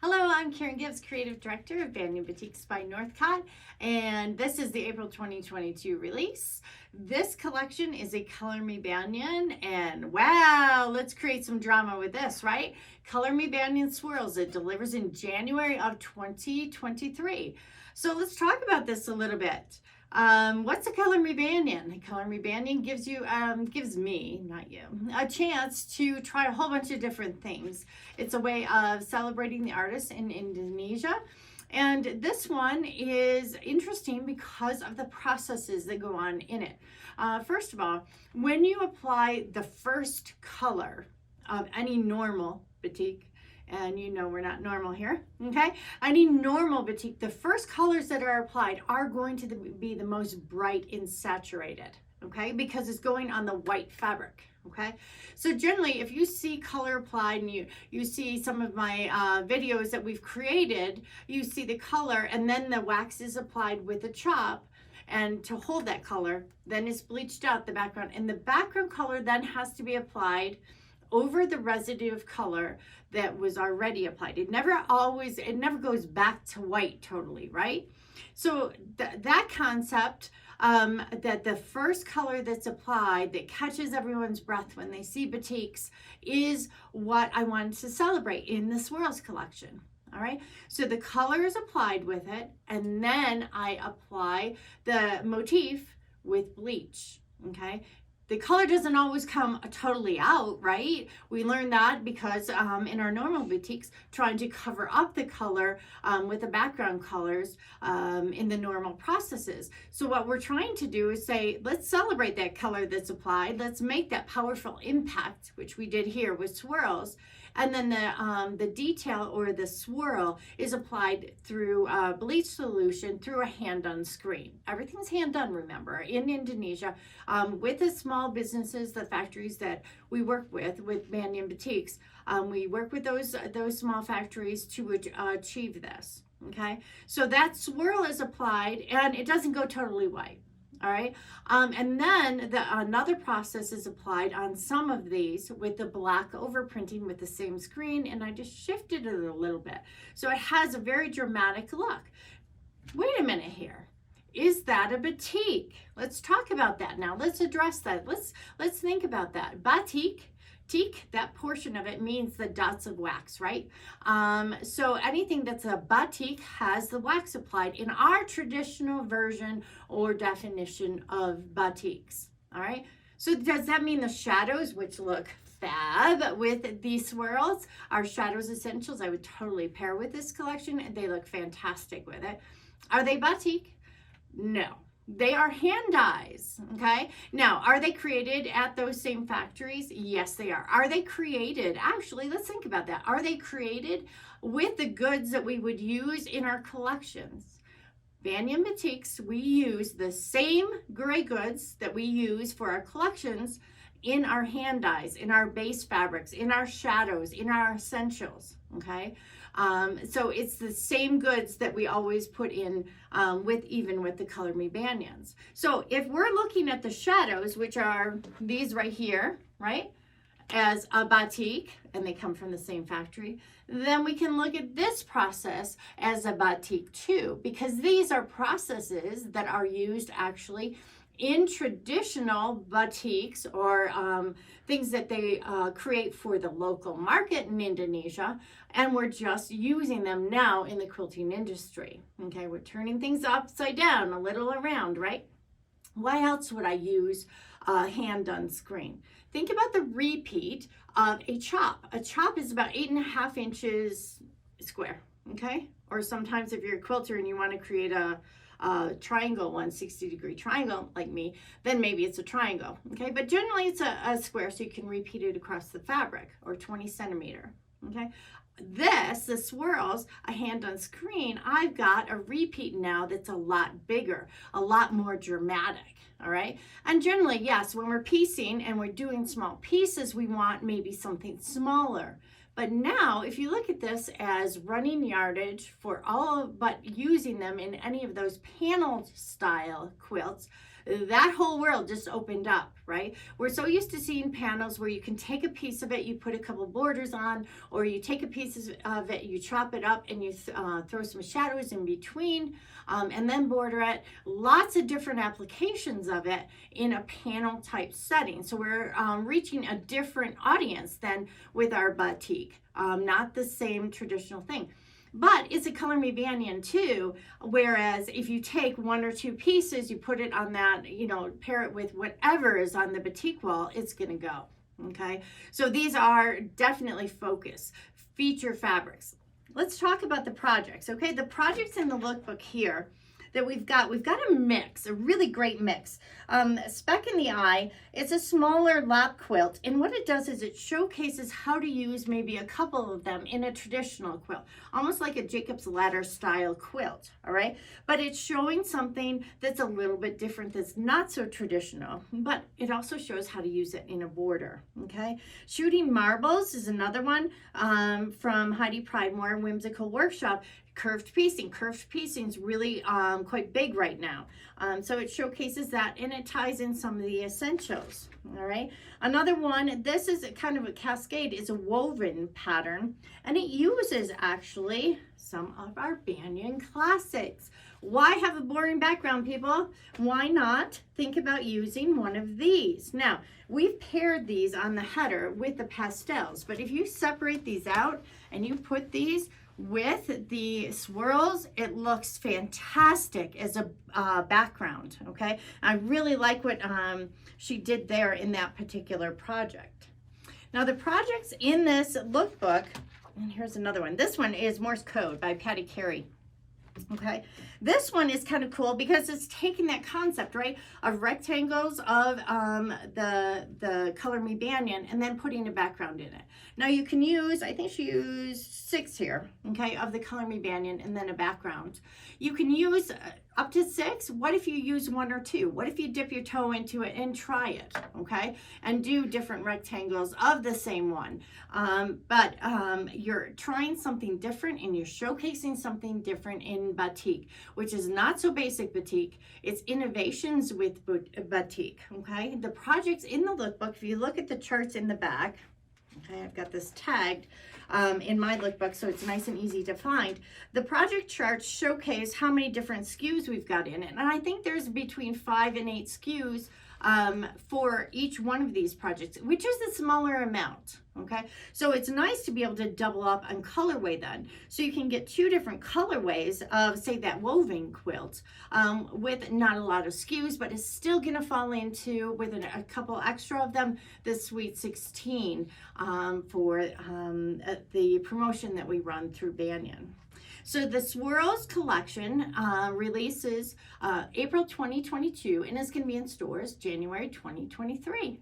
Hello, I'm Karen Gibbs, Creative Director of Banyan Boutiques by Northcott, and this is the April 2022 release. This collection is a Color Me Banyan, and wow, let's create some drama with this, right? Color Me Banyan Swirls. It delivers in January of 2023. So let's talk about this a little bit. What's a Color Me Banyan? A Color Me Banyan gives me, not you, a chance to try a whole bunch of different things. It's a way of celebrating the artists in Indonesia. And this one is interesting because of the processes that go on in it. First of all, when you apply the first color of any normal batik, and you know we're not normal here, okay? Any normal batik, the first colors that are applied are going to be the most bright and saturated, okay? Because it's going on the white fabric, okay? So generally, if you see color applied and you see some of my videos that we've created, you see the color and then the wax is applied with a chop, and to hold that color, then it's bleached out the background, and the background color then has to be applied over the residue of color that was already applied. It never goes back to white totally, right? So that concept, that the first color that's applied that catches everyone's breath when they see batiks is what I wanted to celebrate in the Swirls collection. All right, so the color is applied with it, and then I apply the motif with bleach, okay? The color doesn't always come totally out, right? We learned that because in our normal batiks, trying to cover up the color with the background colors in the normal processes. So what we're trying to do is say, let's celebrate that color that's applied. Let's make that powerful impact, which we did here with Swirls. And then the detail or the swirl is applied through bleach solution through a hand-done screen. Everything's hand-done, remember, in Indonesia, with the small businesses, the factories that we work with Banyan Boutiques. We work with those small factories to achieve this, okay? So that swirl is applied, and it doesn't go totally white. All right, and then another process is applied on some of these with the black overprinting with the same screen, and I just shifted it a little bit. So it has a very dramatic look. Wait a minute here. Is that a batik? Let's talk about that now. Let's address that. Let's think about that. Batik, that portion of it means the dots of wax, right? So anything that's a batik has the wax applied in our traditional version or definition of batiks, all right? So does that mean the shadows, which look fab with these swirls, are shadows essentials? I would totally pair with this collection, and they look fantastic with it. Are they batik? No. They are hand dyes, okay? Now, are they created at those same factories? Yes, they are. Are they created? Actually, let's think about that. Are they created with the goods that we would use in our collections? Banyan Boutiques, we use the same gray goods that we use for our collections in our hand dyes, in our base fabrics, in our shadows, in our essentials, okay? So it's the same goods that we always put in even with the Color Me Banyans. So if we're looking at the shadows, which are these right here, right, as a batik, and they come from the same factory, then we can look at this process as a batik too, because these are processes that are used actually in traditional batiks or things that they create for the local market in Indonesia, and we're just using them now in the quilting industry. Okay, we're turning things upside down, a little around, right? Why else would I use a hand-done screen? Think about the repeat of a chop. A chop is about 8.5 inches square, okay? Or sometimes if you're a quilter and you want to create a triangle, 160-degree triangle like me, then maybe it's a triangle, okay? But generally it's a square, so you can repeat it across the fabric, or 20 centimeter, okay? The Swirls, a hand-on screen, I've got a repeat now that's a lot bigger, a lot more dramatic, all right? And generally, yes, when we're piecing and we're doing small pieces, we want maybe something smaller. But now, if you look at this as running yardage for all but using them in any of those panel style quilts, that whole world just opened up, right? We're so used to seeing panels where you can take a piece of it, you put a couple borders on, or you take a piece of it, you chop it up, and you throw some shadows in between, and then border it. Lots of different applications of it in a panel type setting. So we're reaching a different audience than with our batik, not the same traditional thing. But it's a color me banyan too, whereas if you take one or two pieces, you put it on that, you know, pair it with whatever is on the batik wall, it's gonna go, okay? So these are definitely focus, feature fabrics. Let's talk about the projects, okay? The projects in the lookbook here that we've got a mix, a really great mix. Speck in the Eye, it's a smaller lap quilt, and what it does is it showcases how to use maybe a couple of them in a traditional quilt, almost like a Jacob's Ladder style quilt, all right? But it's showing something that's a little bit different, that's not so traditional, but it also shows how to use it in a border, okay? Shooting Marbles is another one from Heidi Pridemore Whimsical Workshop. Curved piecing. Curved piecing is really quite big right now. So it showcases that, and it ties in some of the essentials. All right. Another one, this is kind of a cascade, is a woven pattern, and it uses actually some of our banyan classics. Why have a boring background, people? Why not think about using one of these? Now, we've paired these on the header with the pastels, but if you separate these out and you put these with the swirls, it looks fantastic as a background, okay? I really like what she did there in that particular project. Now the projects in this lookbook, and here's another one. This one is Morse Code by Patty Carey. Okay, this one is kind of cool because it's taking that concept, right, of rectangles of the Color Me Banyan and then putting a background in it. Now you can use, I think she used 6 here, okay, of the Color Me Banyan and then a background. You can use up to 6. What if you use 1 or 2? What if you dip your toe into it and try it, okay, and do different rectangles of the same one? But you're trying something different and you're showcasing something different in batik, which is not so basic batik. It's innovations with batik, okay? The projects in the lookbook, if you look at the charts in the back, okay, I've got this tagged in my lookbook, so it's nice and easy to find. The project charts showcase how many different SKUs we've got in it, and I think there's between 5 and 8 SKUs for each one of these projects, which is a smaller amount, okay? So it's nice to be able to double up on colorway then. So you can get 2 different colorways of, say, that woven quilt with not a lot of SKUs, but it's still gonna fall into, with a couple extra of them, the Sweet 16 for the promotion that we run through Banyan. So the Swirls collection releases April 2022 and is going to be in stores January 2023.